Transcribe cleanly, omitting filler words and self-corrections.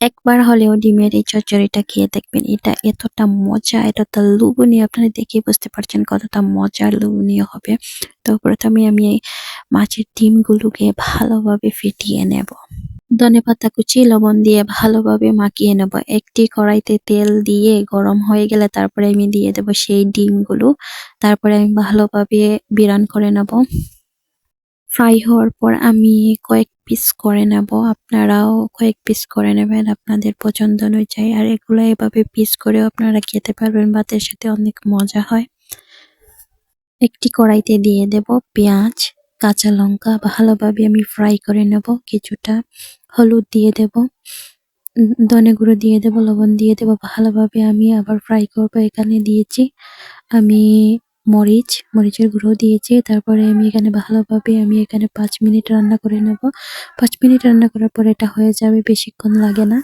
একবার হলেও ডিমের এই চচ্চড়িটা খেয়ে দেখবেন। এটা এতটা মজা, এতটা লোভনীয়, আপনারা দেখেই বুঝতে পারছেন কতটা মজার লোভনীয় হবে। তো প্রথমে আমি এই মাছের ডিমগুলোকে ভালোভাবে ফেটিয়ে নেব। ধনেপাতা কুচি লবণ দিয়ে ভালোভাবে মাখিয়ে নেব। একটি কড়াইতে তেল দিয়ে গরম হয়ে গেলে তারপরে আমি দিয়ে দেব সেই ডিমগুলো। তারপরে আমি ভালোভাবে বিরান করে নেব। ফ্রাই হওয়ার পর আমি কয়েক পিস করে নেব। আপনারাও কয়েক পিস করে নেবেন আপনাদের পছন্দ অনুযায়ী। আর এগুলো এভাবে পিস করেও আপনারা খেতে পারবেন, ভাতের সাথে অনেক মজা হয়। একটি কড়াইতে দিয়ে দেব পেঁয়াজ, কাঁচা লঙ্কা, ভালোভাবে আমি ফ্রাই করে নেব। কিছুটা হলুদ দিয়ে দেব, ধনে গুঁড়ো দিয়ে দেব, লবণ দিয়ে দেব, ভালোভাবে আমি আবার ফ্রাই করব। এখানে দিয়েছি আমি মরিচের গুঁড়ো দিয়েছি। তারপরে আমি এখানে ভালোভাবে আমি এখানে 5 মিনিট রান্না করে নেব। 5 মিনিট রান্না করার পর এটা হয়ে যাবে, বেশিক্ষণ লাগে না।